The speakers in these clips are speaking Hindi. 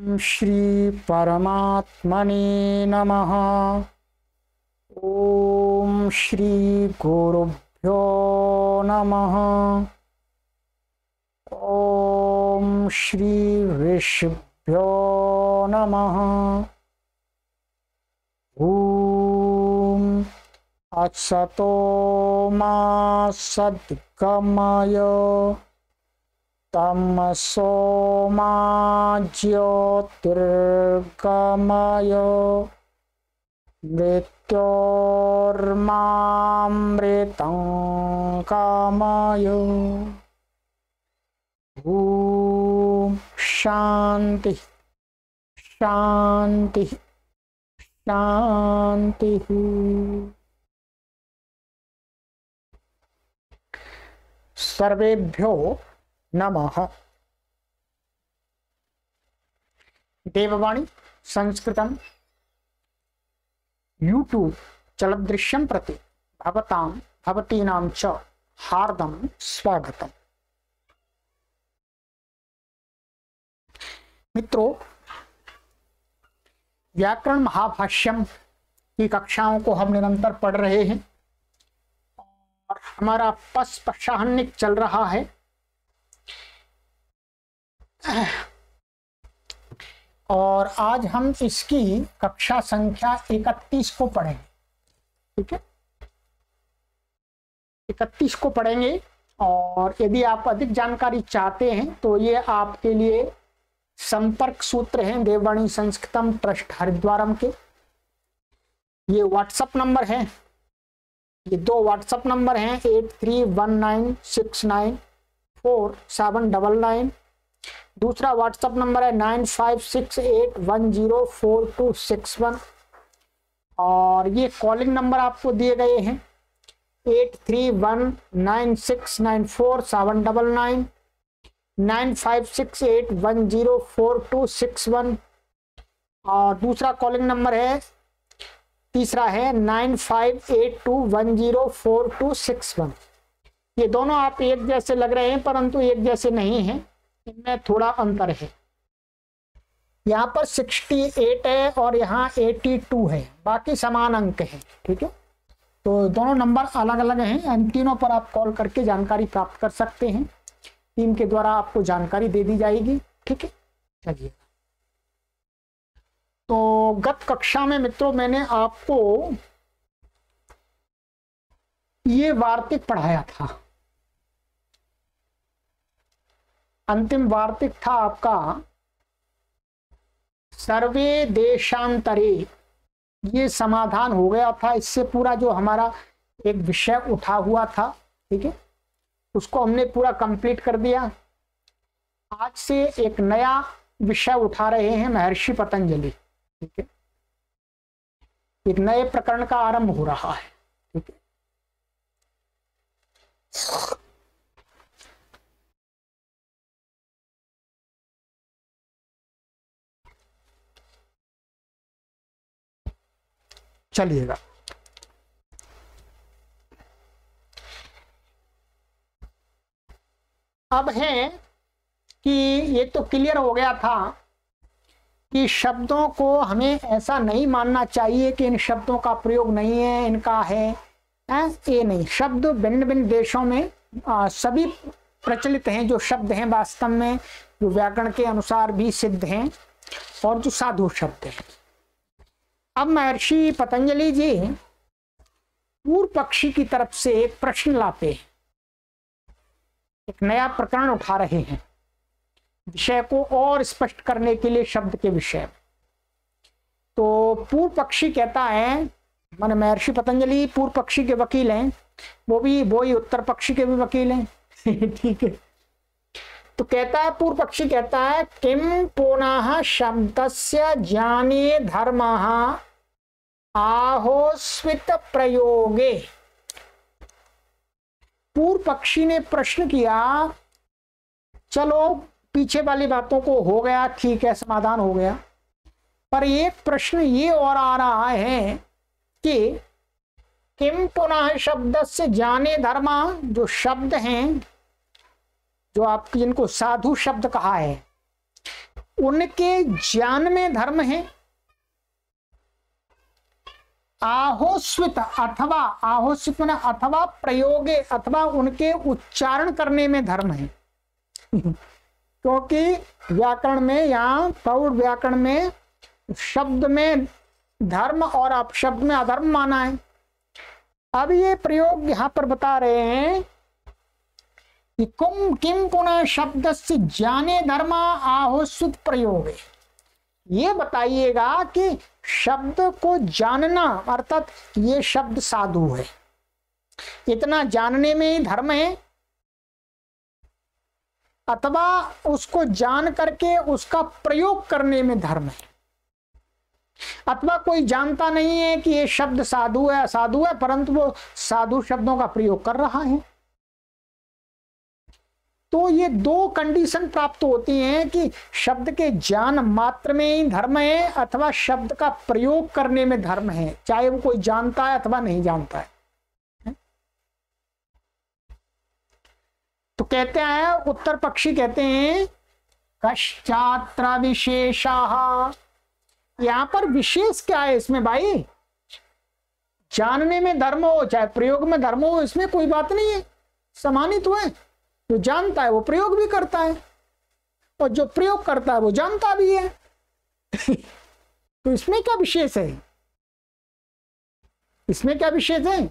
श्री परमात्मने नमः। ओम श्री गुरुभ्यो नमः। ओम श्री ऋषिभ्यो नमः। ओम असतो मा सद्गमय तमसो मा ज्योतिर्गमय मृत्योर्मामृतं कामय। ओम शांति शांति शांति। सर्वेभ्यो नमः। देववाणी संस्कृतम यूट्यूब चलदृश्यम प्रति भवतां भवतीनां च हार्दं स्वागतम। मित्रों, व्याकरण महाभाष्यम की कक्षाओं को हम निरंतर पढ़ रहे हैं और हमारा पश्चाहनिक चल रहा है। और आज हम इसकी कक्षा संख्या 31 को पढ़ेंगे। ठीक है, 31 को पढ़ेंगे। और यदि आप अधिक जानकारी चाहते हैं तो ये आपके लिए संपर्क सूत्र हैं देववाणी संस्कृतम ट्रस्ट हरिद्वारम के। ये व्हाट्सएप नंबर है, ये दो व्हाट्सएप नंबर हैं 8319694799। दूसरा व्हाट्सएप नंबर है 9568104261। और ये कॉलिंग नंबर आपको दिए गए हैं 8319694799 9568104261। और दूसरा कॉलिंग नंबर है, तीसरा है 9582104261। ये दोनों आप एक जैसे लग रहे हैं परंतु एक जैसे नहीं हैं, इनमें थोड़ा अंतर है। यहाँ पर 68 है और यहाँ 82 है, बाकी समान अंक हैं। ठीक है, तो दोनों नंबर अलग अलग हैं। इन तीनों पर आप कॉल करके जानकारी प्राप्त कर सकते हैं, टीम के द्वारा आपको जानकारी दे दी जाएगी। ठीक है, चलिए। तो गत कक्षा में मित्रों मैंने आपको ये वार्तिक पढ़ाया था। अंतिम वार्तिक था आपका सर्वे देशांतरे। ये समाधान हो गया था, इससे पूरा जो हमारा एक विषय उठा हुआ था, ठीक है, उसको हमने पूरा कंप्लीट कर दिया। आज से एक नया विषय उठा रहे हैं महर्षि पतंजलि। ठीक है, एक नए प्रकरण का आरंभ हो रहा है। ठीक है, चलिएगा। अब है कि ये तो क्लियर हो गया था कि शब्दों को हमें ऐसा नहीं मानना चाहिए कि इन शब्दों का प्रयोग नहीं है, इनका है, ये नहीं। शब्द भिन्न भिन्न देशों में सभी प्रचलित हैं। जो शब्द हैं वास्तव में जो व्याकरण के अनुसार भी सिद्ध हैं और जो साधु शब्द हैं। अब महर्षि पतंजलि जी पूर्व पक्षी की तरफ से एक प्रश्न लाते हैं, एक नया प्रकरण उठा रहे हैं विषय को और स्पष्ट करने के लिए शब्द के विषय। तो पूर्व पक्षी कहता है, माने महर्षि पतंजलि पूर्व पक्षी के वकील हैं, वो ही उत्तर पक्षी के भी वकील हैं। ठीक है, तो कहता है, पूर्व पक्षी कहता है, किम पुनः शब्दस्य ज्ञाने धर्मः आहोस्वित प्रयोगे। पूर्व पक्षी ने प्रश्न किया, चलो पीछे वाली बातों को हो गया, ठीक है, समाधान हो गया, पर एक प्रश्न ये और आ रहा है कि किम पुनः शब्द से जाने धर्मा। जो शब्द हैं, जो आप जिनको साधु शब्द कहा है, उनके ज्ञान में धर्म है, आहोस्वित अथवा आहोस्वित माने अथवा प्रयोगे अथवा उनके उच्चारण करने में धर्म है। क्योंकि व्याकरण में, यहाँ प्रौढ़ व्याकरण में शब्द में धर्म और अपशब्द में अधर्म माना है। अब ये प्रयोग यहां पर बता रहे हैं कि किम पुनः शब्द से जाने धर्म आहोस्वित प्रयोग है। ये बताइएगा कि शब्द को जानना अर्थात ये शब्द साधु है, इतना जानने में ही धर्म है, अथवा उसको जान करके उसका प्रयोग करने में धर्म है। अथवा कोई जानता नहीं है कि ये शब्द साधु है असाधु है, परंतु वो साधु शब्दों का प्रयोग कर रहा है। तो ये दो कंडीशन प्राप्त होती हैं कि शब्द के ज्ञान मात्र में ही धर्म है अथवा शब्द का प्रयोग करने में धर्म है, चाहे वो कोई जानता है अथवा नहीं जानता है। तो कहते हैं उत्तर पक्षी कहते हैं कश्चात्र विशेषः। यहां पर विशेष क्या है इसमें भाई? जानने में धर्म हो चाहे प्रयोग में धर्म हो, इसमें कोई बात नहीं है, समानित हुए। जो जानता है वो प्रयोग भी करता है और जो प्रयोग करता है वो जानता भी है। तो इसमें क्या विशेष है? इसमें क्या विशेष है?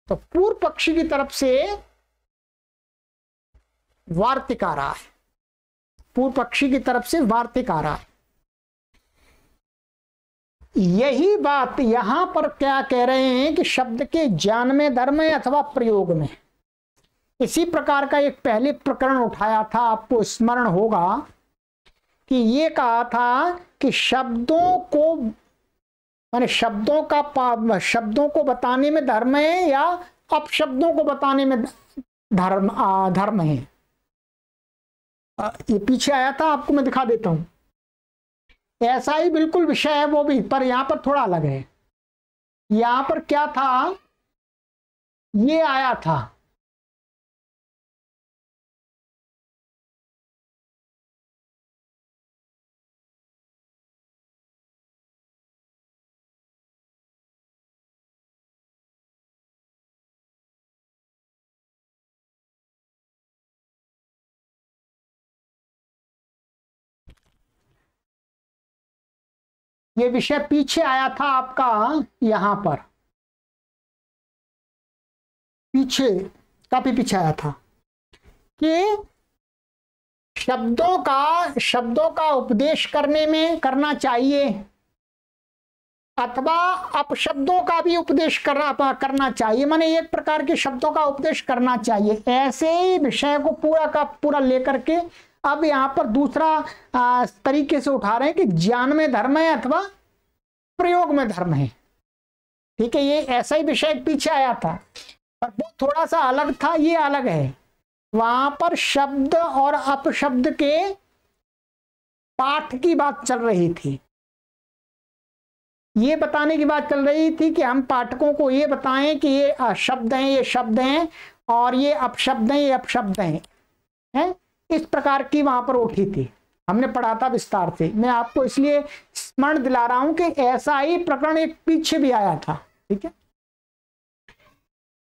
तो पूर्व पक्षी की तरफ से वार्तिक आ रहा है, पूर्व पक्षी की तरफ से वार्तिक आ रहा है। यही बात यहां पर क्या कह रहे हैं कि शब्द के ज्ञान में धर्म है अथवा प्रयोग में। इसी प्रकार का एक पहले प्रकरण उठाया था, आपको स्मरण होगा कि ये कहा था कि शब्दों को माने शब्दों को बताने में धर्म है या अपशब्दों को बताने में धर्म है। ये पीछे आया था, आपको मैं दिखा देता हूं। ऐसा ही बिल्कुल विषय है वो भी, पर यहां पर थोड़ा अलग है। यहां पर क्या था, ये आया था ये विषय पीछे आया था आपका, यहां पर पीछे काफी पीछे आया था कि शब्दों का उपदेश करना चाहिए अथवा अपशब्दों का भी उपदेश करना चाहिए, माने एक प्रकार के शब्दों का उपदेश करना चाहिए। ऐसे ही विषय को पूरा का पूरा लेकर के अब यहां पर दूसरा तरीके से उठा रहे हैं कि ज्ञान में धर्म है अथवा प्रयोग में धर्म है। ठीक है, ये ऐसा ही विषय पीछे आया था पर वो थोड़ा सा अलग था, ये अलग है। वहां पर शब्द और अपशब्द के पाठ की बात चल रही थी, ये बताने की बात चल रही थी कि हम पाठकों को ये बताएं कि ये शब्द हैं, ये शब्द हैं, और ये अपशब्द हैं, ये अपशब्द हैं। इस प्रकार की वहां पर उठी थी, हमने पढ़ा था विस्तार से। मैं आपको इसलिए स्मरण दिला रहा हूं कि ऐसा ही प्रकरण एक पीछे भी आया था। ठीक है,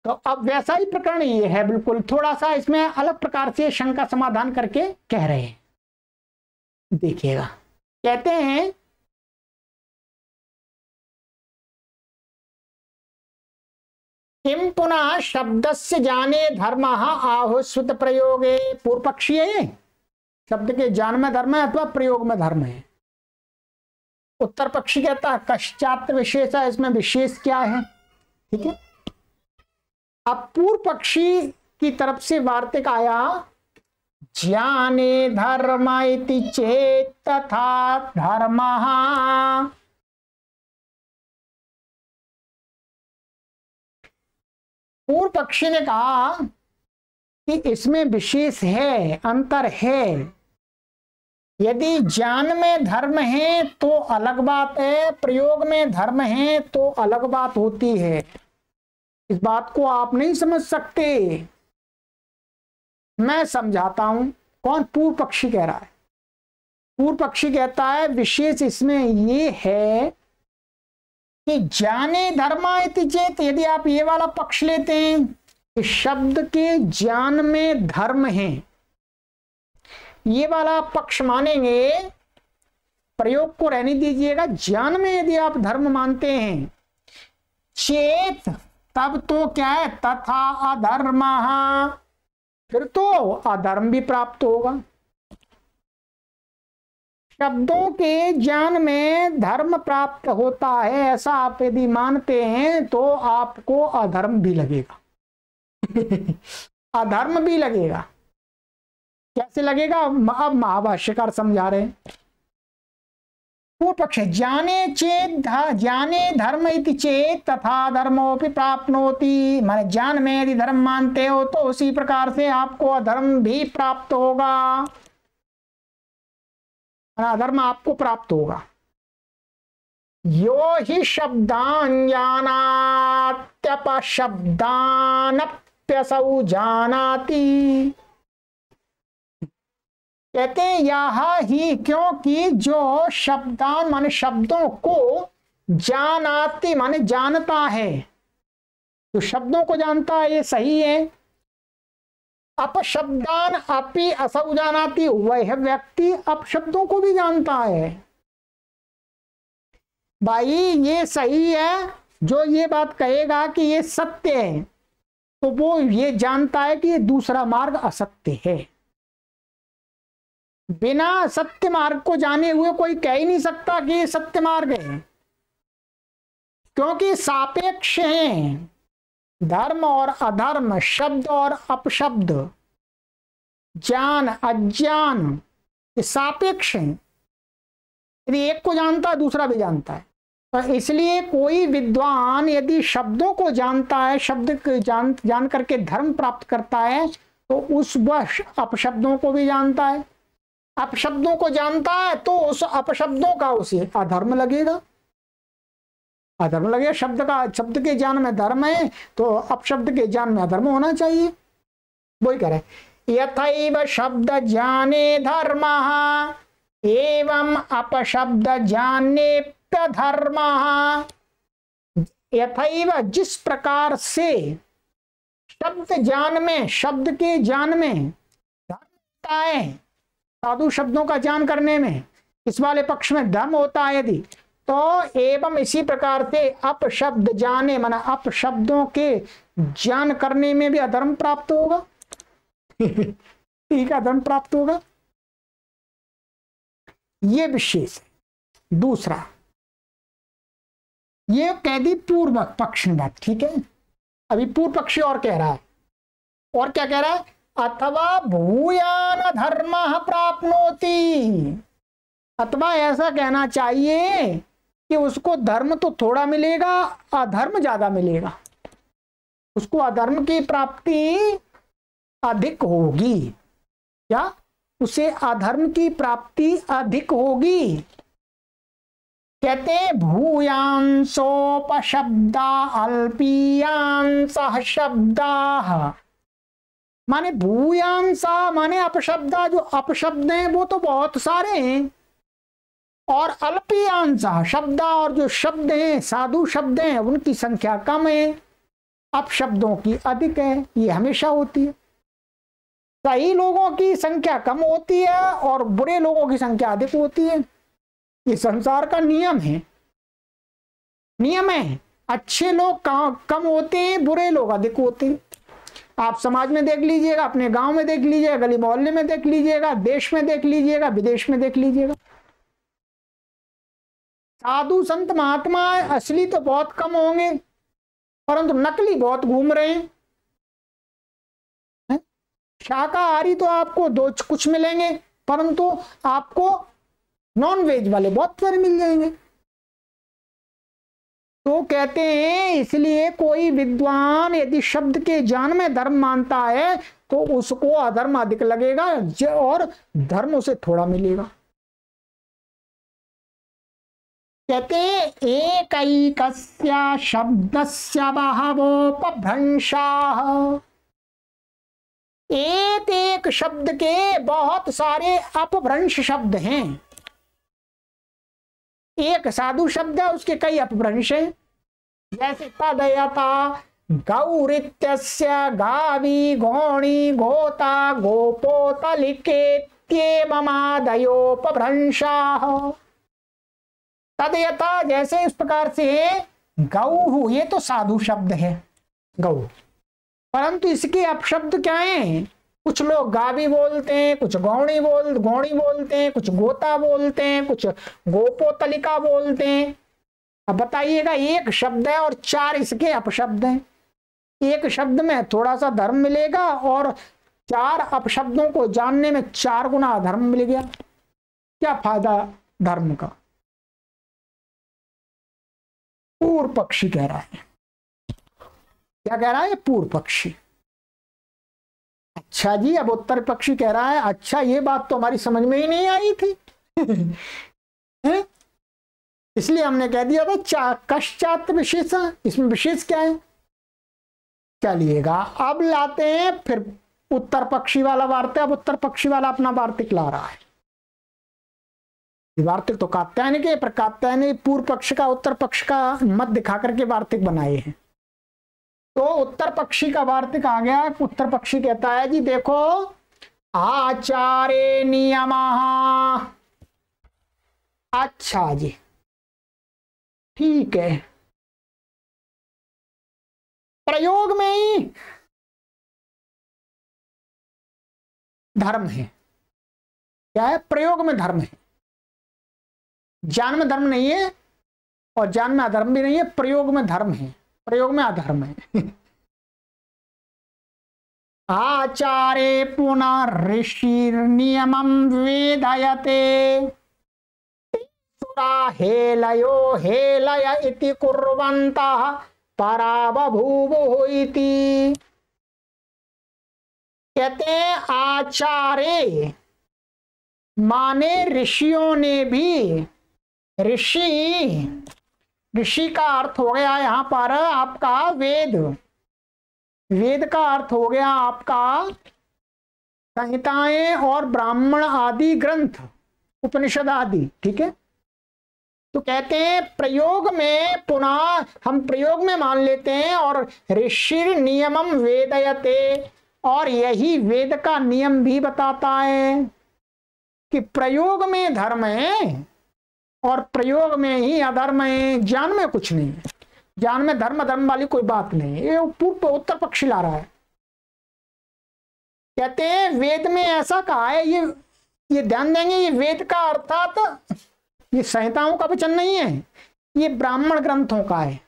तो अब वैसा ही प्रकरण ये है, बिल्कुल थोड़ा सा इसमें अलग प्रकार से शंका समाधान करके कह रहे हैं। देखिएगा, कहते हैं किम पुनः शब्दस्य जाने धर्मः आहोस्वित प्रयोगे। पूर्व पक्षी है, शब्द के ज्ञान में धर्म है अथवा प्रयोग में धर्म है। उत्तर पक्षी कहता है कश्चात्र विशेष है, इसमें विशेष क्या है। ठीक है, अब पूर्व पक्षी की तरफ से वार्तिक आया, ज्ञाने धर्म इति चेत तथा धर्मः। पूर्व पक्षी ने कहा कि इसमें विशेष है, अंतर है। यदि ज्ञान में धर्म है तो अलग बात है, प्रयोग में धर्म है तो अलग बात होती है। इस बात को आप नहीं समझ सकते, मैं समझाता हूं। कौन? पूर्व पक्षी कह रहा है। पूर्व पक्षी कहता है विशेष इसमें ये है कि जाने धर्मा इति चेत, यदि आप ये वाला पक्ष लेते हैं कि शब्द के ज्ञान में धर्म है, ये वाला पक्ष मानेंगे, प्रयोग को रहने दीजिएगा, ज्ञान में यदि आप धर्म मानते हैं चेत, तब तो क्या है, तथा अधर्म, फिर तो अधर्म भी प्राप्त होगा। शब्दों के ज्ञान में धर्म प्राप्त होता है, ऐसा आप यदि मानते हैं तो आपको अधर्म भी लगेगा। अधर्म भी लगेगा। कैसे लगेगा, अब महाभाष्यकार समझा रहे हैं। पूर्व पक्ष, जाने चेत जाने धर्म इति चेत तथा धर्मोपि प्राप्नोति, माने ज्ञान में यदि धर्म मानते हो तो उसी प्रकार से आपको अधर्म भी प्राप्त होगा, अधर्म आपको प्राप्त होगा। यो हि शब्दान जानात्यपशब्दानप्यसौ जानाति, कहते हैं यह ही, क्योंकि जो शब्दान माने शब्दों को, जानाति माने जानता है, जो शब्दों को जानता है ये सही है। अपशब्दान अपि असौ जानाति, वह व्यक्ति अपशब्दों को भी जानता है। भाई ये सही है, जो ये बात कहेगा कि ये सत्य है तो वो ये जानता है कि ये दूसरा मार्ग असत्य है। बिना सत्य मार्ग को जाने हुए कोई कह ही नहीं सकता कि ये सत्य मार्ग है, क्योंकि सापेक्ष हैं। धर्म और अधर्म, शब्द और अपशब्द, ज्ञान अज्ञान, ये सापेक्ष हैं। यदि एक को जानता है दूसरा भी जानता है, तो इसलिए कोई विद्वान यदि शब्दों को जानता है, शब्द जान करके धर्म प्राप्त करता है, तो उस वह अपशब्दों को भी जानता है। अपशब्दों को जानता है तो उस अपशब्दों का उसे अधर्म लगेगा, अधर्म लगेगा। शब्द के ज्ञान में धर्म है तो अपशब्द के ज्ञान में अधर्म होना चाहिए। वही कह रहे, यथैव शब्द ज्ञाने धर्मः एवं अपशब्द ज्ञानेप्य धर्मः। यथैव जिस प्रकार से शब्द ज्ञान में, शब्द के ज्ञान में धर्म होता है, साधु शब्दों का ज्ञान करने में इस वाले पक्ष में धर्म होता है यदि, तो एवं इसी प्रकार से अपशब्द जाने माना अपशब्दों के ज्ञान करने में भी अधर्म प्राप्त होगा। ठीक है, अधर्म प्राप्त होगा, ये विशेष है। दूसरा ये कह दी पूर्व पक्ष ने बात, ठीक है। अभी पूर्व पक्षी और कह रहा है, और क्या कह रहा है, अथवा भूयान धर्म प्राप्नोति, अथवा ऐसा कहना चाहिए कि उसको धर्म तो थोड़ा मिलेगा, अधर्म ज्यादा मिलेगा, उसको अधर्म की प्राप्ति अधिक होगी। क्या, उसे अधर्म की प्राप्ति अधिक होगी। कहते हैं भूयांसोपशब्दा अल्पीयांसः शब्दाः, माने भूयांसा माने अपशब्दा, जो अपशब्द हैं वो तो बहुत सारे हैं, और अल्पीयांसा शब्दा, और जो शब्द हैं साधु शब्द हैं उनकी संख्या कम है, अपशब्दों की अधिक है। ये हमेशा होती है, सही लोगों की संख्या कम होती है और बुरे लोगों की संख्या अधिक होती है। ये संसार का नियम है, नियम है। अच्छे लोग कम होते हैं, बुरे लोग अधिक होते हैं। आप समाज में देख लीजिएगा, अपने गांव में देख लीजिएगा, गली मोहल्ले में देख लीजिएगा, देश में देख लीजिएगा, विदेश में देख लीजिएगा। साधु संत महात्मा असली तो बहुत कम होंगे, परंतु नकली बहुत घूम रहे हैं। शाकाहारी तो आपको दो कुछ मिलेंगे, परंतु आपको नॉन वेज वाले बहुत सारे मिल जाएंगे। तो कहते हैं इसलिए कोई विद्वान यदि शब्द के ज्ञान में धर्म मानता है तो उसको अधर्म अधिक लगेगा और धर्म उसे थोड़ा मिलेगा। कहते हैं एकैकस्य शब्दस्य बहवोपभ्रंशाः, एक शब्द के बहुत सारे अपभ्रंश शब्द हैं। एक साधु शब्द है, उसके कई अपभ्रंश हैं। जैसे तदयता गौरित्यस्य गावी गौणी गोता गोपोतलिकेत्येवमादयोपभ्रंशाः। तदयथा जैसे इस प्रकार से गौ, ये तो साधु शब्द है गौ, परंतु इसके अपशब्द क्या हैं? कुछ लोग गावी बोलते हैं, कुछ गौणी बोलते हैं, कुछ गोता बोलते हैं, कुछ गोपोतलिका बोलते हैं। अब बताइएगा, एक शब्द है और चार इसके अपशब्द हैं। एक शब्द में थोड़ा सा धर्म मिलेगा और चार अपशब्दों को जानने में 4 गुना अधर्म मिल गया। क्या फायदा धर्म का? पूर्व पक्षी कह रहा है। क्या कह रहा है? पूर्व पक्षी। अच्छा जी, अब उत्तर पक्षी कह रहा है अच्छा ये बात तो हमारी समझ में ही नहीं आई थी। इसलिए हमने कह दिया था कश्चात विशेष। इसमें विशेष क्या है? चलिएगा अब लाते हैं फिर उत्तर पक्षी वाला वार्तिक। अब उत्तर पक्षी वाला अपना वार्तिक ला रहा है। वार्तिक तो कात्यायन के, पर कात्यायन पूर्व पक्ष का उत्तर पक्ष का मत दिखा करके वार्तिक बनाए हैं। तो उत्तर पक्षी का वार्तिक आ गया। उत्तर पक्षी कहता है जी देखो, आचारे नियमः। अच्छा जी ठीक है, प्रयोग में ही धर्म है। क्या है? प्रयोग में धर्म है, ज्ञान में धर्म नहीं है और ज्ञान में अधर्म भी नहीं है। प्रयोग में धर्म है, प्रयोग में अधर्म है। आचारे पुनः ऋषि नियमं वेदयते सुरा हेलयो हेलय इति कुर्वन्तः पराबभूवुः इति। कहते हैं आचार्य माने ऋषियों ने भी। ऋषि का अर्थ हो गया यहाँ पर आपका वेद। वेद का अर्थ हो गया आपका संहिताएं और ब्राह्मण आदि ग्रंथ, उपनिषद आदि। ठीक है, तो कहते हैं प्रयोग में पुनः हम प्रयोग में मान लेते हैं और ऋषि नियमम वेदयते, और यही वेद का नियम भी बताता है कि प्रयोग में धर्म है और प्रयोग में ही अधर्म है। ज्ञान में कुछ नहीं है, ज्ञान में धर्म अधर्म वाली कोई बात नहीं है। ये पूर्व उत्तर पक्षी ला रहा है। कहते हैं वेद में ऐसा कहा है, ये ध्यान देंगे, ये वेद का अर्थात ये संहिताओं का वचन नहीं है, ये ब्राह्मण ग्रंथों का है।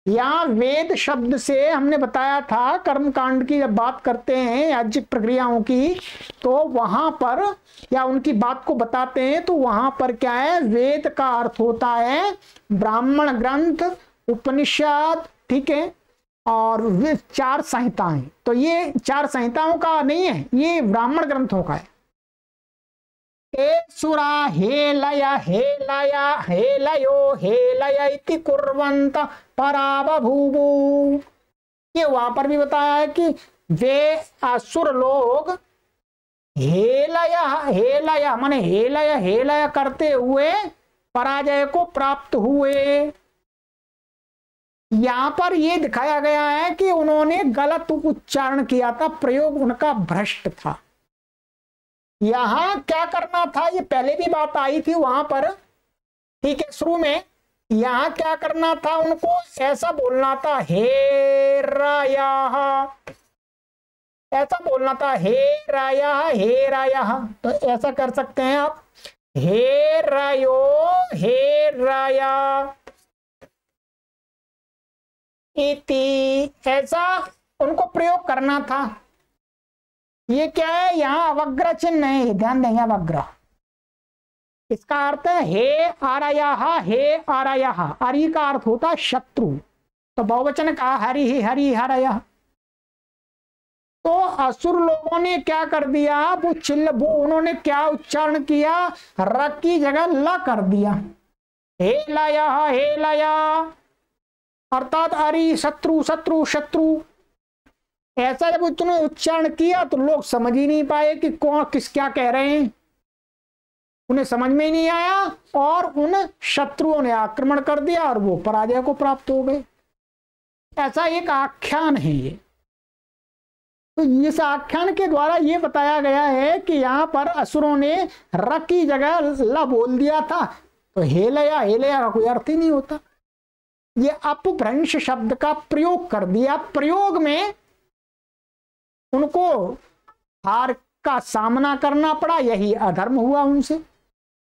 यहाँ वेद शब्द से हमने बताया था कर्म कांड की जब बात करते हैं याज्ञिक प्रक्रियाओं की, तो वहां पर या उनकी बात को बताते हैं तो वहां पर क्या है? वेद का अर्थ होता है ब्राह्मण ग्रंथ, उपनिषद। ठीक है, और वे 4 संहिताएं, तो ये 4 संहिताओं का नहीं है, ये ब्राह्मण ग्रंथों का है। सुरा हेलय हेलय हेलयो हेलय इति कुर्वन्त पराबभूवुः। ये वहां पर भी बताया है कि वे असुर लोग हेलय हेलय माने हेलय हेलय करते हुए पराजय को प्राप्त हुए। यहां पर यह दिखाया गया है कि उन्होंने गलत उच्चारण किया था, प्रयोग उनका भ्रष्ट था। यहां क्या करना था, ये पहले भी बात आई थी वहां पर। ठीक है, शुरू में यहां क्या करना था, उनको ऐसा बोलना था हे राया, ऐसा बोलना था हे राया हे राया। तो ऐसा कर सकते हैं आप, हे रायो हे राया इति, ऐसा उनको प्रयोग करना था। ये क्या है? यहाँ अवग्रह चिन्ह है, ध्यान देंगे अवग्रह। इसका अर्थ है हे आरायाह, हे आरायाह। अरि का अर्थ होता है शत्रु, तो बहुवचन का हरि ही हरि हरयः। तो असुर लोगों ने क्या कर दिया, वो उन्होंने क्या उच्चारण किया, र की जगह ल कर दिया, हे लाया हे लाया, अर्थात अरि शत्रु शत्रु शत्रु। ऐसा जब उन्होंने उच्चारण किया तो लोग समझ ही नहीं पाए कि कौन किस क्या कह रहे हैं। उन्हें समझ में ही नहीं आया और उन शत्रुओं ने आक्रमण कर दिया और वो पराजय को प्राप्त हो गए। ऐसा एक आख्यान है ये। तो इस आख्यान के द्वारा ये बताया गया है कि यहाँ पर असुरों ने र की जगह ला बोल दिया था, तो हेलया, हेलया का कोई अर्थ ही नहीं होता। ये अपभ्रंश शब्द का प्रयोग कर दिया। प्रयोग में उनको हार का सामना करना पड़ा, यही अधर्म हुआ उनसे,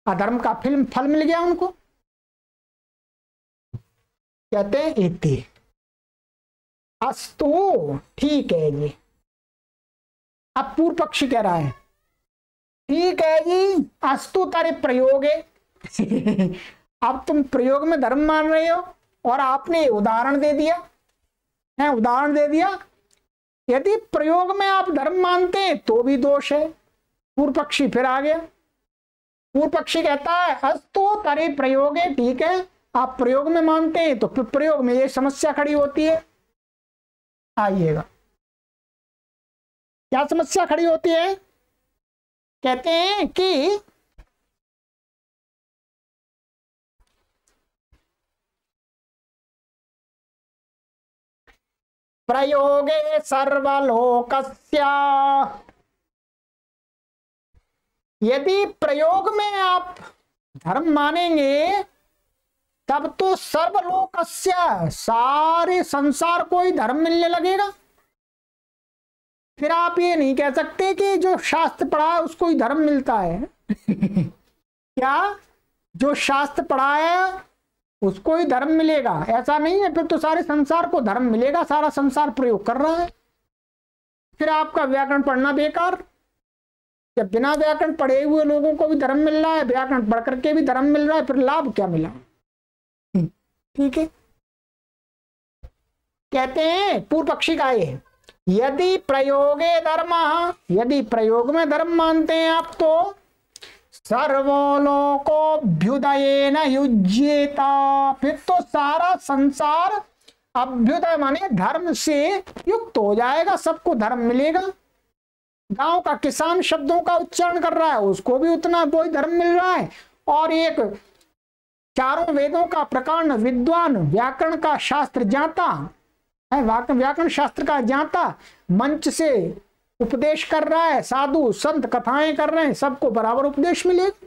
अधर्म का फल मिल गया उनको। कहते हैं इति अस्तु, ठीक है जी। अब पूर्व पक्षी कह रहा है ठीक है जी, अस्तु तारे प्रयोग है अब तुम प्रयोग में धर्म मान रहे हो और आपने उदाहरण दे दिया है, उदाहरण दे दिया। यदि प्रयोग में आप धर्म मानते हैं तो भी दोष है। पूर्व पक्षी फिर आ गया। पूर्व पक्षी कहता है अस्तु तारे प्रयोग है, ठीक है, आप प्रयोग में मानते हैं तो फिर प्रयोग में ये समस्या खड़ी होती है। आइएगा, क्या समस्या खड़ी होती है? कहते हैं कि प्रयोगे सर्वलोकस्य, यदि प्रयोग में आप धर्म मानेंगे तब तो सर्वलोकस्य, सारे संसार को ही धर्म मिलने लगेगा। फिर आप ये नहीं कह सकते कि जो शास्त्र पढ़ा है उसको ही धर्म मिलता है क्या जो शास्त्र पढ़ा है उसको ही धर्म मिलेगा? ऐसा नहीं है। फिर तो सारे संसार को धर्म मिलेगा, सारा संसार प्रयोग कर रहा है। फिर आपका व्याकरण पढ़ना बेकार। जब बिना व्याकरण पढ़े हुए लोगों को भी धर्म मिल रहा है, व्याकरण पढ़ करके भी धर्म मिल रहा है, फिर लाभ क्या मिला? ठीक है, कहते हैं पूर्व पक्षी का ये, यदि प्रयोगे धर्म, यदि प्रयोग में धर्म मानते हैं आप तो सर्वलोकोऽभ्युदयेन युज्येत, फिर तो सारा संसार अभ्युदय माने धर्म से युक्त हो जाएगा, सबको धर्म मिलेगा। गांव का किसान शब्दों का उच्चारण कर रहा है, उसको भी उतना वही धर्म मिल रहा है। और एक चारों वेदों का प्रकांड विद्वान, व्याकरण का शास्त्र जानता है, व्याकरण शास्त्र का जानता मंच से उपदेश कर रहा है, साधु संत कथाएं कर रहे हैं, सबको बराबर उपदेश मिलेगा।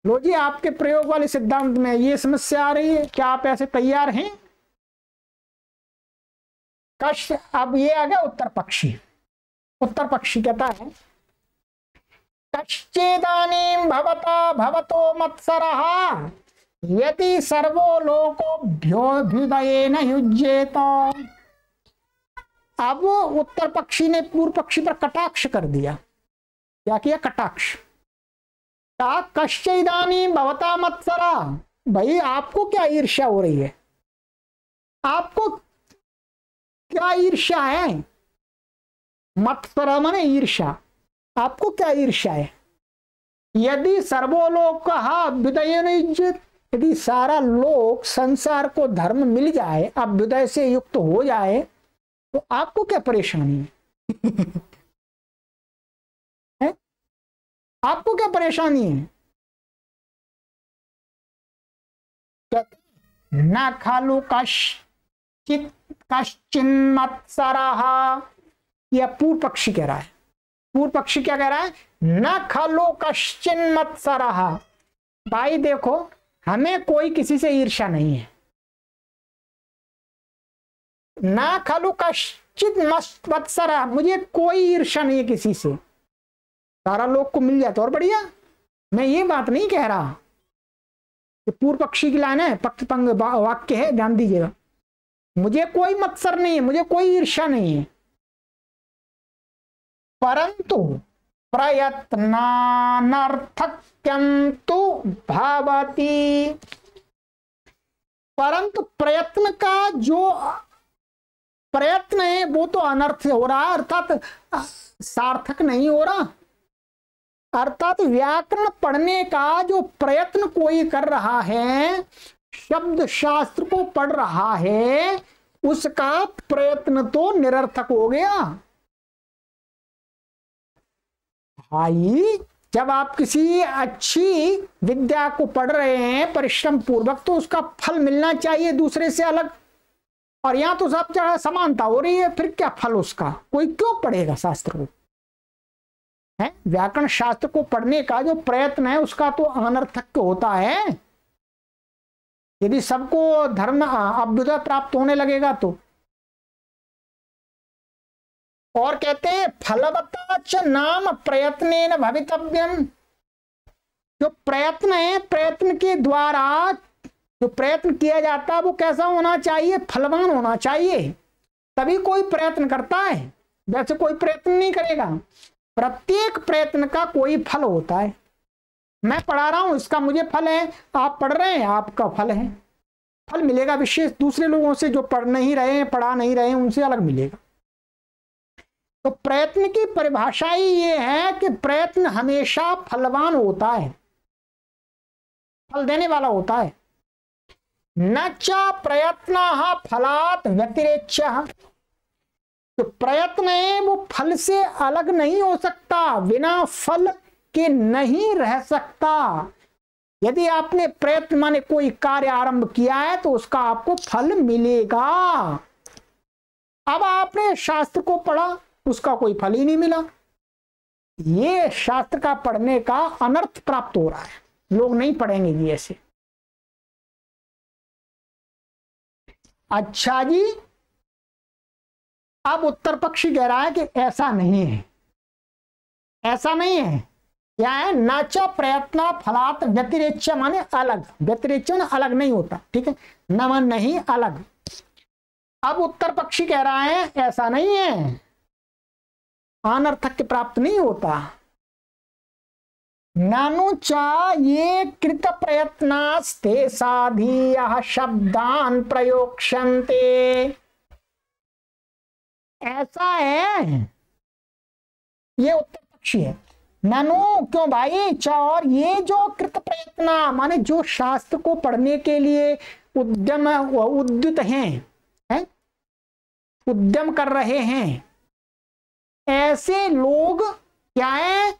लो जी, आपके प्रयोग वाले सिद्धांत में ये समस्या आ रही है, क्या आप ऐसे तैयार हैं? कष्ट। अब ये आ गया उत्तर पक्षी। उत्तर पक्षी कहता है कश्चेदानीं भवता भवतो मत्सरः यदि सर्वो लोकोऽभ्युदयेन युज्येत। अब उत्तर पक्षी ने पूर्व पक्षी पर कटाक्ष कर दिया। क्या किया? कटाक्ष। कश्चेदानीं भवता मत्सरा, भाई आपको क्या ईर्ष्या हो रही है? आपको क्या ईर्ष्या है? मत्सरा माने ईर्ष्या, आपको क्या ईर्ष्या है? यदि सर्वोलोक अभ्युदयेन युज्येत, यदि सारा लोक संसार को धर्म मिल जाए, अभ्युदय से युक्त हो जाए, तो आपको क्या परेशानी है? आपको क्या परेशानी है? न खलु कश्चिन्मत्सरः, यह पूर्व पक्षी कह रहा है। पूर्व पक्षी क्या कह रहा है? न खलु कश्चिन्मत्सरः। भाई देखो, हमें कोई किसी से ईर्ष्या नहीं है। ना खलु कश्चित मत्सरा, मुझे कोई ईर्ष्या नहीं है किसी से। सारा लोग को मिल जाए तो और बढ़िया। मैं ये बात नहीं कह रहा, पूर्व पक्षी की लाइन है, पक्षपंग वाक्य है, ध्यान दीजिएगा। मुझे कोई मत्सर नहीं है, मुझे कोई ईर्ष्या नहीं है, परंतु प्रयत्नानर्थक्यं तु भवति। परंतु प्रयत्न का जो प्रयत्न है वो तो अनर्थ हो रहा है, अर्थात सार्थक नहीं हो रहा। अर्थात व्याकरण पढ़ने का जो प्रयत्न कोई कर रहा है, शब्द शास्त्र को पढ़ रहा है, उसका प्रयत्न तो निरर्थक हो गया। भाई जब आप किसी अच्छी विद्या को पढ़ रहे हैं परिश्रम पूर्वक, तो उसका फल मिलना चाहिए दूसरे से अलग। और यहां तो सब जगह समानता हो रही है, फिर क्या फल उसका? कोई क्यों पढ़ेगा शास्त्र को? है व्याकरण शास्त्र को पढ़ने का जो प्रयत्न है उसका तो अनर्थक होता है। यदि सबको धर्म अभ्युदय प्राप्त होने लगेगा तो। और कहते हैं फलवता च नाम प्रयत्नेन भवितव्यम। जो प्रयत्न है, प्रयत्न के द्वारा जो प्रयत्न किया जाता है वो कैसा होना चाहिए? फलवान होना चाहिए। तभी कोई प्रयत्न करता है, वैसे कोई प्रयत्न नहीं करेगा। प्रत्येक प्रयत्न का कोई फल होता है। मैं पढ़ा रहा हूं, इसका मुझे फल है, आप पढ़ रहे हैं, आपका फल है। फल मिलेगा विशेष दूसरे लोगों से, जो पढ़ नहीं रहे हैं, पढ़ा नहीं रहे हैं, उनसे अलग मिलेगा। तो प्रयत्न की परिभाषा ही ये है कि प्रयत्न हमेशा फलवान होता है, फल देने वाला होता है। न च प्रयत्न फलात् व्यतिरेच्य। तो प्रयत्न है वो फल से अलग नहीं हो सकता, बिना फल के नहीं रह सकता। यदि आपने प्रयत्न माने कोई कार्य आरंभ किया है तो उसका आपको फल मिलेगा। अब आपने शास्त्र को पढ़ा, उसका कोई फल ही नहीं मिला। ये शास्त्र का पढ़ने का अनर्थ प्राप्त हो रहा है। लोग नहीं पढ़ेंगे जी ऐसे। अच्छा जी, अब उत्तर पक्षी कह रहा है कि ऐसा नहीं है, ऐसा नहीं है। क्या है? नाच प्रयत्न फलात् व्यतिरेच्य माने अलग, व्यतिरेच्य माने अलग नहीं होता, ठीक है, न मन नहीं अलग। अब उत्तर पक्षी कह रहा है ऐसा नहीं है, अनर्थक प्राप्त नहीं होता। नानु च ये कृत प्रयत्नास्ते साधीयः शब्दान प्रयोक्ष्यन्ते। ऐसा है, ये उत्तर पक्षी है। ननु क्यों भाई? च और ये जो कृत प्रयत्न माने जो शास्त्र को पढ़ने के लिए उद्युत हैं, उद्यम कर रहे हैं, ऐसे लोग क्या है?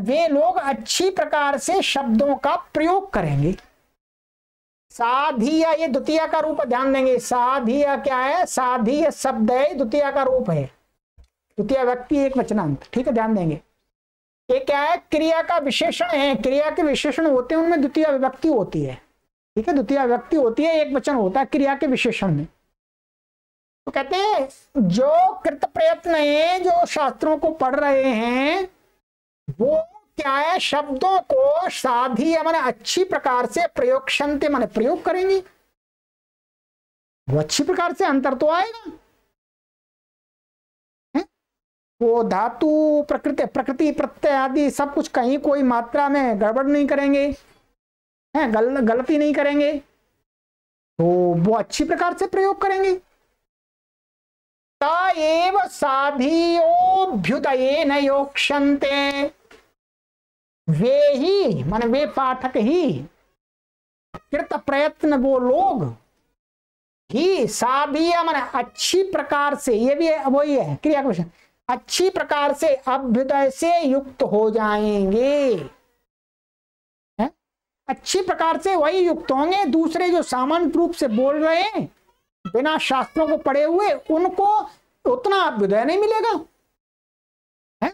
वे लोग अच्छी प्रकार से शब्दों का प्रयोग करेंगे। साधीय, ये द्वितीय का रूप ध्यान देंगे। साधीय क्या है? साधीय शब्द है, द्वितीय का रूप है, द्वितीय व्यक्ति एक वचनांत, ठीक है, ध्यान देंगे। ये क्या है? क्रिया का विशेषण है। क्रिया के विशेषण होते हैं, उनमें द्वितीय विभक्ति होती है, ठीक है, द्वितीय विभक्ति होती है, एक वचन होता है क्रिया के विशेषण में। तो कहते हैं जो कृत प्रयत्न है, जो शास्त्रों को पढ़ रहे हैं, वो क्या है? शब्दों को साधी माने अच्छी प्रकार से प्रयोक्ष्यन्ते माने प्रयोग करेंगे। वो अच्छी प्रकार से अंतर तो आएगा। वो धातु प्रकृति प्रत्यय आदि सब कुछ कहीं कोई मात्रा में गड़बड़ नहीं करेंगे, हैं, गलती नहीं करेंगे, तो वो अच्छी प्रकार से प्रयोग करेंगे। ताएव साधियोभ्युदये न योक्ष्यन्ते। वे ही माने वे पाठक ही, कृत प्रयत्न वो लोग ही, साधीय माने अच्छी प्रकार से, ये भी वही है क्रिया क्वेश्चन, अच्छी प्रकार से अभ्युदय से युक्त हो जाएंगे। है? अच्छी प्रकार से वही युक्त होंगे। दूसरे जो सामान्य रूप से बोल रहे हैं बिना शास्त्रों को पढ़े हुए, उनको उतना अभ्युदय नहीं मिलेगा। है?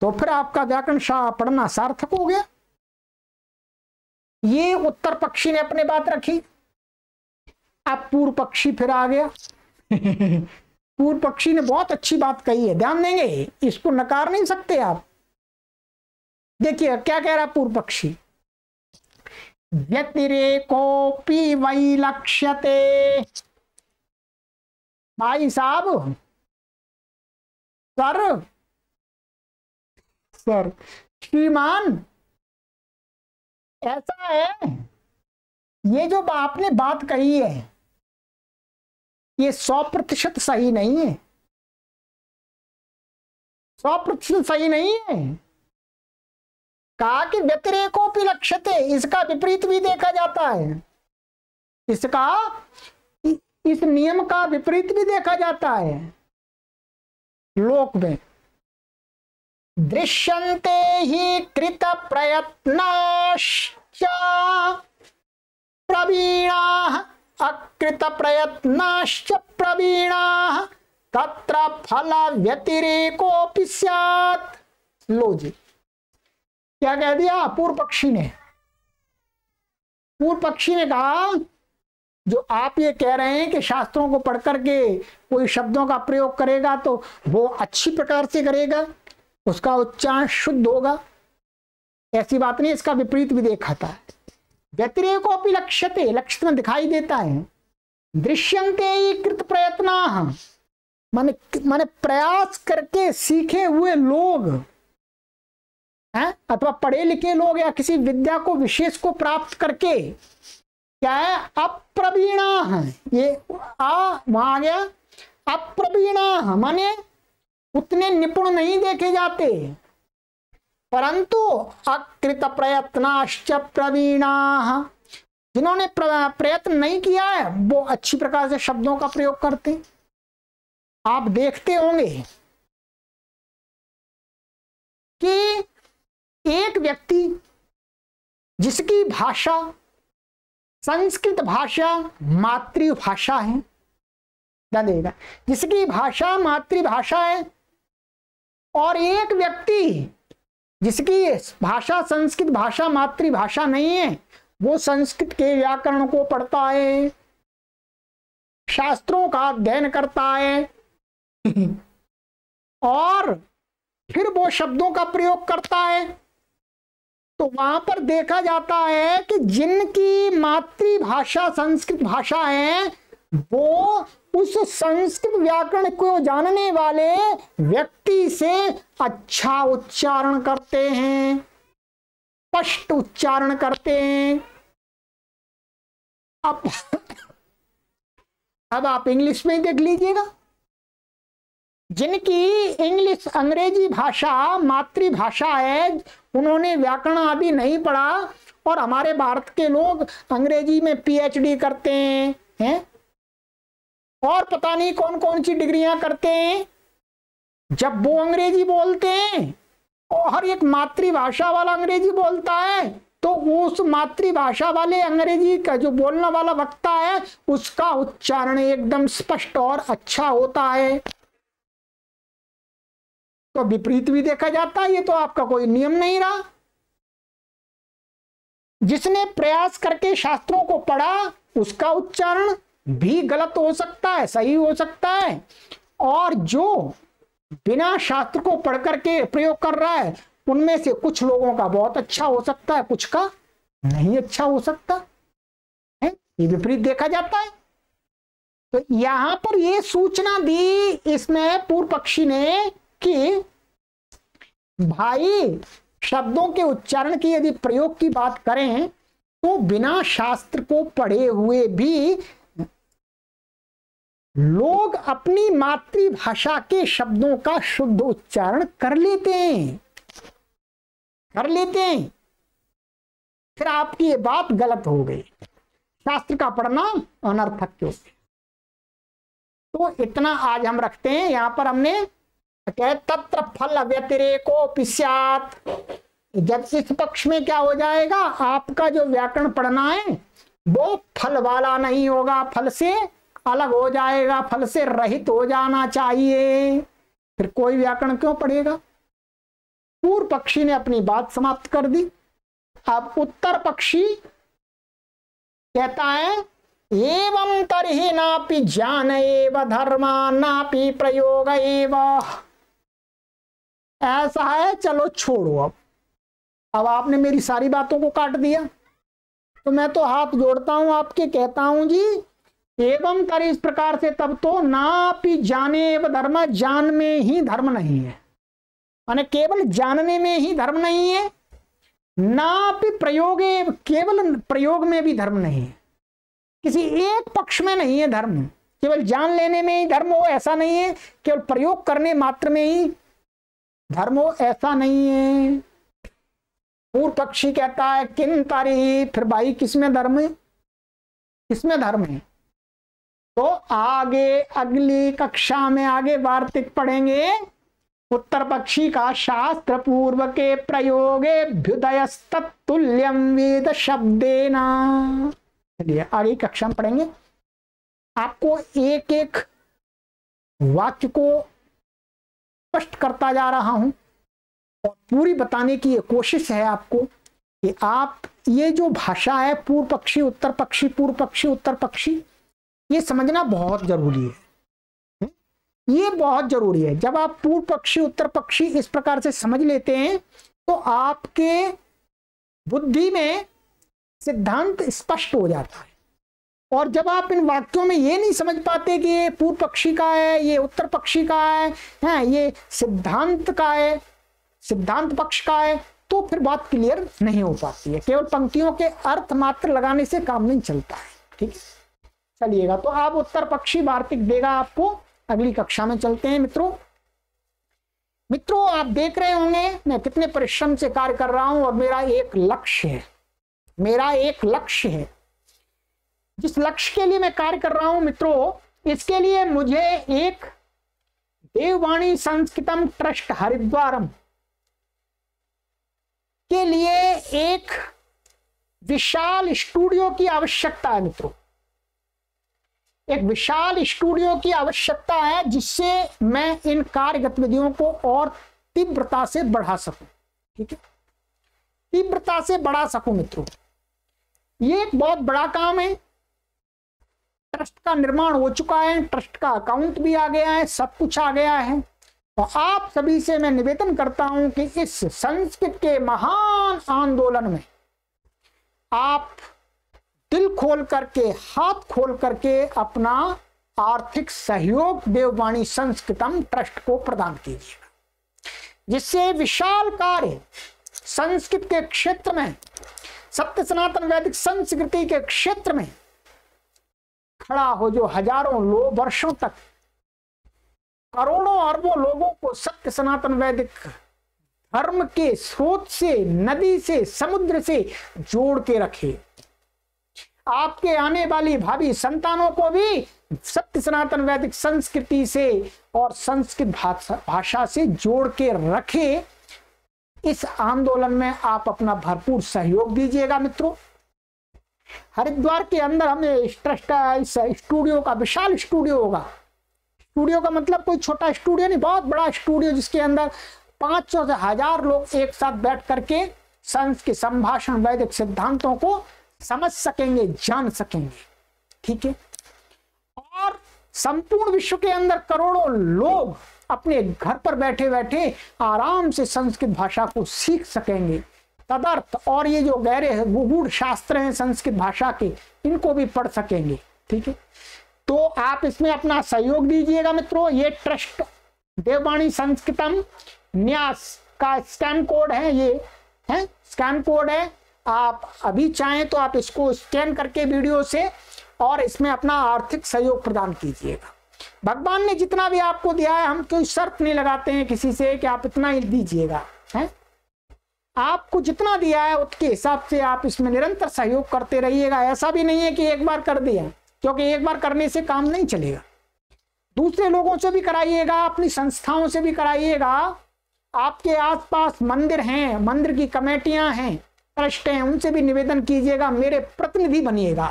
तो फिर आपका व्याकरण पढ़ना सार्थक हो गया। ये उत्तर पक्षी ने अपने बात रखी। अब पूर्व पक्षी फिर आ गया। पूर्व पक्षी ने बहुत अच्छी बात कही है, ध्यान देंगे, इसको नकार नहीं सकते आप। देखिए क्या कह रहा पूर्व पक्षी। व्यतिरेकोपि वैलक्ष्यते। भाई साहब, सर श्रीमान, ऐसा है, ये जो आपने बात कही है ये 100% सही नहीं है, 100% सही नहीं है। कहा कि व्यतिरेकोपि लक्ष्यते, इसका विपरीत भी देखा जाता है, इसका इस नियम का विपरीत भी देखा जाता है लोक में। दृश्यन्ते हि कृत प्रयत्नाश्च प्रवीणाः अकृत प्रयत्नाश्च प्रवीणाः तत्र फल व्यतिरेकोऽपि स्यात्। लो जी, क्या कह दिया पूर्व पक्षी ने? पूर्व पक्षी ने कहा जो आप ये कह रहे हैं कि शास्त्रों को पढ़ करके कोई शब्दों का प्रयोग करेगा तो वो अच्छी प्रकार से करेगा, उसका उच्चारण शुद्ध होगा, ऐसी बात नहीं, इसका विपरीत भी देखा था। व्यतिरेकोऽपि लक्ष्यते, लक्ष्य में दिखाई देता है। दृश्यन्ते हि कृत प्रयत्नाः, माने प्रयास करके सीखे हुए लोग हैं, अथवा पढ़े लिखे लोग या किसी विद्या को विशेष को प्राप्त करके क्या है, अप्रवीणा है, ये वहां आ गया अप्रवीणा, माने उतने निपुण नहीं देखे जाते, परंतु अकृत प्रयत्नाश्च प्रवीणा, जिन्होंने प्रयत्न नहीं किया है वो अच्छी प्रकार से शब्दों का प्रयोग करते। आप देखते होंगे कि एक व्यक्ति जिसकी भाषा संस्कृत भाषा मातृभाषा है, ध्यान देगा, जिसकी भाषा मातृभाषा है, और एक व्यक्ति जिसकी भाषा संस्कृत भाषा मातृभाषा नहीं है, वो संस्कृत के व्याकरण को पढ़ता है, शास्त्रों का अध्ययन करता है और फिर वो शब्दों का प्रयोग करता है, तो वहां पर देखा जाता है कि जिनकी मातृभाषा संस्कृत भाषा है वो उस संस्कृत व्याकरण को जानने वाले व्यक्ति से अच्छा उच्चारण करते हैं, स्पष्ट उच्चारण करते हैं। अब आप इंग्लिश में देख लीजिएगा, जिनकी इंग्लिश अंग्रेजी भाषा मातृभाषा है, उन्होंने व्याकरण आदि नहीं पढ़ा, और हमारे भारत के लोग अंग्रेजी में पीएचडी करते हैं और पता नहीं कौन कौन सी डिग्रियां करते हैं। जब वो अंग्रेजी बोलते हैं और हर एक मातृभाषा वाला अंग्रेजी बोलता है, तो उस मातृभाषा वाले अंग्रेजी का जो बोलने वाला वक्ता है उसका उच्चारण एकदम स्पष्ट और अच्छा होता है। तो विपरीत भी देखा जाता है, ये तो आपका कोई नियम नहीं रहा। जिसने प्रयास करके शास्त्रों को पढ़ा उसका उच्चारण भी गलत हो सकता है, सही हो सकता है, और जो बिना शास्त्र को पढ़ करके प्रयोग कर रहा है उनमें से कुछ लोगों का बहुत अच्छा हो सकता है, कुछ का नहीं अच्छा हो सकता है, ये विपरीत देखा जाता है। तो यहां पर ये सूचना दी इसमें पूर्व पक्षी ने कि भाई शब्दों के उच्चारण की यदि प्रयोग की बात करें तो बिना शास्त्र को पढ़े हुए भी लोग अपनी मातृभाषा के शब्दों का शुद्ध उच्चारण कर लेते हैं, फिर आपकी ये बात गलत हो गई, शास्त्र का पढ़ना अनर्थक क्यों? तो इतना आज हम रखते हैं। यहां पर हमने तत्र फल व्यतिरेको स्यात्, जब इस पक्ष में क्या हो जाएगा, आपका जो व्याकरण पढ़ना है वो फल वाला नहीं होगा, फल से अलग हो जाएगा, फल से रहित हो जाना चाहिए, फिर कोई व्याकरण क्यों पढ़ेगा? पूर्व पक्षी ने अपनी बात समाप्त कर दी। अब उत्तर पक्षी कहता है एवं तर्हि नापि ज्ञान एव धर्मा नापि प्रयोग एव, ऐसा है, चलो छोड़ो। अब आपने मेरी सारी बातों को काट दिया, तो मैं तो हाथ जोड़ता हूं आपके, कहता हूं जी एवं तर्हि इस प्रकार से तब तो नापि जाने एव धर्म, जान में ही धर्म नहीं है, माने केवल जानने में ही धर्म नहीं है, नापि प्रयोगे, केवल प्रयोग में भी धर्म नहीं है, किसी एक पक्ष में नहीं है धर्म, केवल जान लेने में ही धर्म हो ऐसा नहीं है, केवल प्रयोग करने मात्र में ही धर्म हो ऐसा नहीं है। पूर्व पक्षी कहता है किन तारी, फिर भाई किसमें धर्म है, किसमें धर्म है? तो आगे अगली कक्षा में आगे वार्तिक पढ़ेंगे उत्तर पक्षी का शास्त्र पूर्व के प्रयोगे तत्तुल्यम वेद शब्देना। चलिए आगे कक्षा में पढ़ेंगे। आपको एक एक वाक्य को स्पष्ट करता जा रहा हूं और पूरी बताने की ये कोशिश है आपको कि आप ये जो भाषा है पूर्व पक्षी उत्तर पक्षी पूर्व पक्षी उत्तर पक्षी, ये समझना बहुत जरूरी है। ये बहुत जरूरी है। जब आप पूर्व पक्षी उत्तर पक्षी इस प्रकार से समझ लेते हैं तो आपके बुद्धि में सिद्धांत स्पष्ट हो जाता है। और जब आप इन वाक्यों में ये नहीं समझ पाते कि ये पूर्व पक्षी का है, ये उत्तर पक्षी का है, ये सिद्धांत का है, सिद्धांत पक्ष का है, तो फिर बात क्लियर नहीं हो पाती है। केवल पंक्तियों के अर्थ मात्र लगाने से काम नहीं चलता है। ठीक है, चलिएगा। तो अब उत्तर पक्षी वार्तिक देगा आपको। अगली कक्षा में चलते हैं मित्रों। आप देख रहे होंगे मैं कितने परिश्रम से कार्य कर रहा हूं और मेरा एक लक्ष्य है, जिस लक्ष्य के लिए मैं कार्य कर रहा हूं मित्रों, इसके लिए मुझे एक देववाणी संस्कृतम ट्रस्ट हरिद्वारम के लिए एक विशाल स्टूडियो की आवश्यकता है मित्रों। एक विशाल स्टूडियो की आवश्यकता है जिससे मैं इन कार्य गतिविधियों को और तीव्रता से बढ़ा सकूं। ठीक है, तीव्रता से बढ़ा सकूं मित्रों। ये एक बहुत बड़ा काम है। ट्रस्ट का निर्माण हो चुका है, ट्रस्ट का अकाउंट भी आ गया है, सब कुछ आ गया है। और आप सभी से मैं निवेदन करता हूं कि इस संस्कृत के महान आंदोलन में आप दिल खोल करके, हाथ खोल करके अपना आर्थिक सहयोग देववाणी संस्कृतम ट्रस्ट को प्रदान कीजिएगा, जिससे विशाल कार्य संस्कृत के क्षेत्र में, सत्य सनातन वैदिक संस्कृति के क्षेत्र में खड़ा हो, जो हजारों वर्षों तक करोड़ों अरबों लोगों को सत्य सनातन वैदिक धर्म के स्रोत से, नदी से, समुद्र से जोड़ के रखे। आपके आने वाली भावी संतानों को भी सत्य सनातन वैदिक संस्कृति से और संस्कृत भाषा से जोड़ के रखे। इस आंदोलन में आप अपना भरपूर सहयोग दीजिएगा मित्रों। हरिद्वार के अंदर हमें इस स्टूडियो का विशाल स्टूडियो होगा। स्टूडियो का मतलब कोई छोटा स्टूडियो नहीं, बहुत बड़ा स्टूडियो, जिसके अंदर 500 से 1000 लोग एक साथ बैठ करके संस्कृत संभाषण वैदिक सिद्धांतों को समझ सकेंगे, जान सकेंगे। ठीक है, और संपूर्ण विश्व के अंदर करोड़ों लोग अपने घर पर बैठे बैठे आराम से संस्कृत भाषा को सीख सकेंगे। तदर्थ और ये जो गहरे गूढ़ शास्त्र हैं संस्कृत भाषा के, इनको भी पढ़ सकेंगे। ठीक है, तो आप इसमें अपना सहयोग दीजिएगा मित्रों। ये ट्रस्ट देववाणी संस्कृतम न्यास का स्कैन कोड है, ये है स्कैन कोड है। आप अभी चाहें तो आप इसको स्कैन करके वीडियो से और इसमें अपना आर्थिक सहयोग प्रदान कीजिएगा। भगवान ने जितना भी आपको दिया है, हम कोई शर्त नहीं लगाते हैं किसी से कि आप इतना ही दीजिएगा, है आपको जितना दिया है उसके हिसाब से आप इसमें निरंतर सहयोग करते रहिएगा। ऐसा भी नहीं है कि एक बार कर दिया, क्योंकि एक बार करने से काम नहीं चलेगा। दूसरे लोगों से भी कराइएगा, अपनी संस्थाओं से भी कराइएगा। आपके आसपास मंदिर हैं, मंदिर की कमेटियां हैं, ट्रस्ट हैं, उनसे भी निवेदन कीजिएगा, मेरे प्रतिनिधि बनिएगा।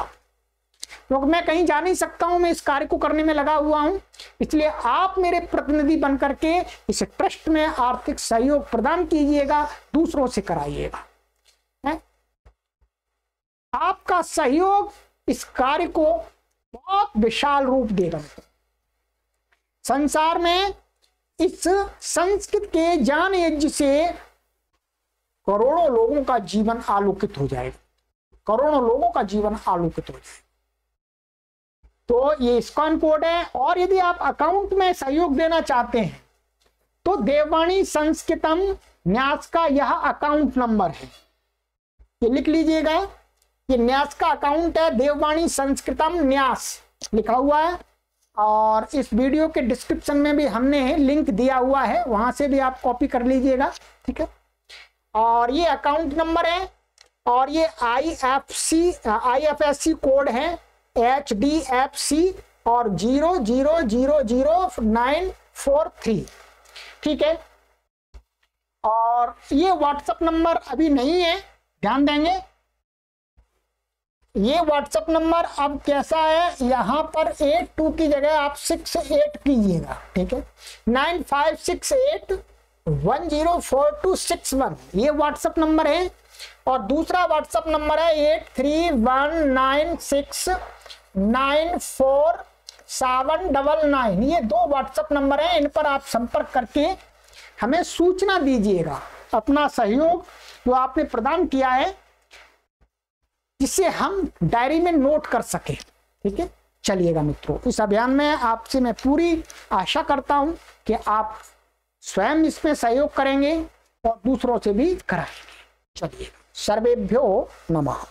क्योंकि मैं कहीं जा नहीं सकता हूं, मैं इस कार्य को करने में लगा हुआ हूं, इसलिए आप मेरे प्रतिनिधि बन करके इस ट्रस्ट में आर्थिक सहयोग प्रदान कीजिएगा, दूसरों से कराइएगा। आपका सहयोग इस कार्य को बहुत विशाल रूप देगा। संसार में इस संस्कृत के ज्ञान यज्ञ से करोड़ों लोगों का जीवन आलोकित हो जाएगा, करोड़ों लोगों का जीवन आलोकित हो जाएगा। तो ये स्कैन कोड है। और यदि आप अकाउंट में सहयोग देना चाहते हैं तो देववाणी संस्कृतम न्यास का यह अकाउंट नंबर है, ये लिख लीजिएगा। ये न्यास का अकाउंट है, देववाणी संस्कृतम न्यास लिखा हुआ है। और इस वीडियो के डिस्क्रिप्शन में भी हमने लिंक दिया हुआ है, वहां से भी आप कॉपी कर लीजिएगा। ठीक है, और ये अकाउंट नंबर है और ये IFSC कोड है HDFC और 0000943। ठीक है। और ये व्हाट्सएप नंबर अभी नहीं है, ध्यान देंगे। ये व्हाट्सएप नंबर अब कैसा है, यहां पर 82 की जगह आप 68 कीजिएगा, ठीक है। 9568104261 ये व्हाट्सएप नंबर है। और दूसरा व्हाट्सएप नंबर है 8319694799। ये दो व्हाट्सएप नंबर है, इन पर आप संपर्क करके हमें सूचना दीजिएगा, अपना सहयोग जो आपने प्रदान किया है, जिससे हम डायरी में नोट कर सके, ठीक है। चलिएगा मित्रों, इस अभियान में आपसे मैं पूरी आशा करता हूं कि आप स्वयं इसमें सहयोग करेंगे और दूसरों से भी कराएंगे। चलिए, सर्वेभ्यो नमः।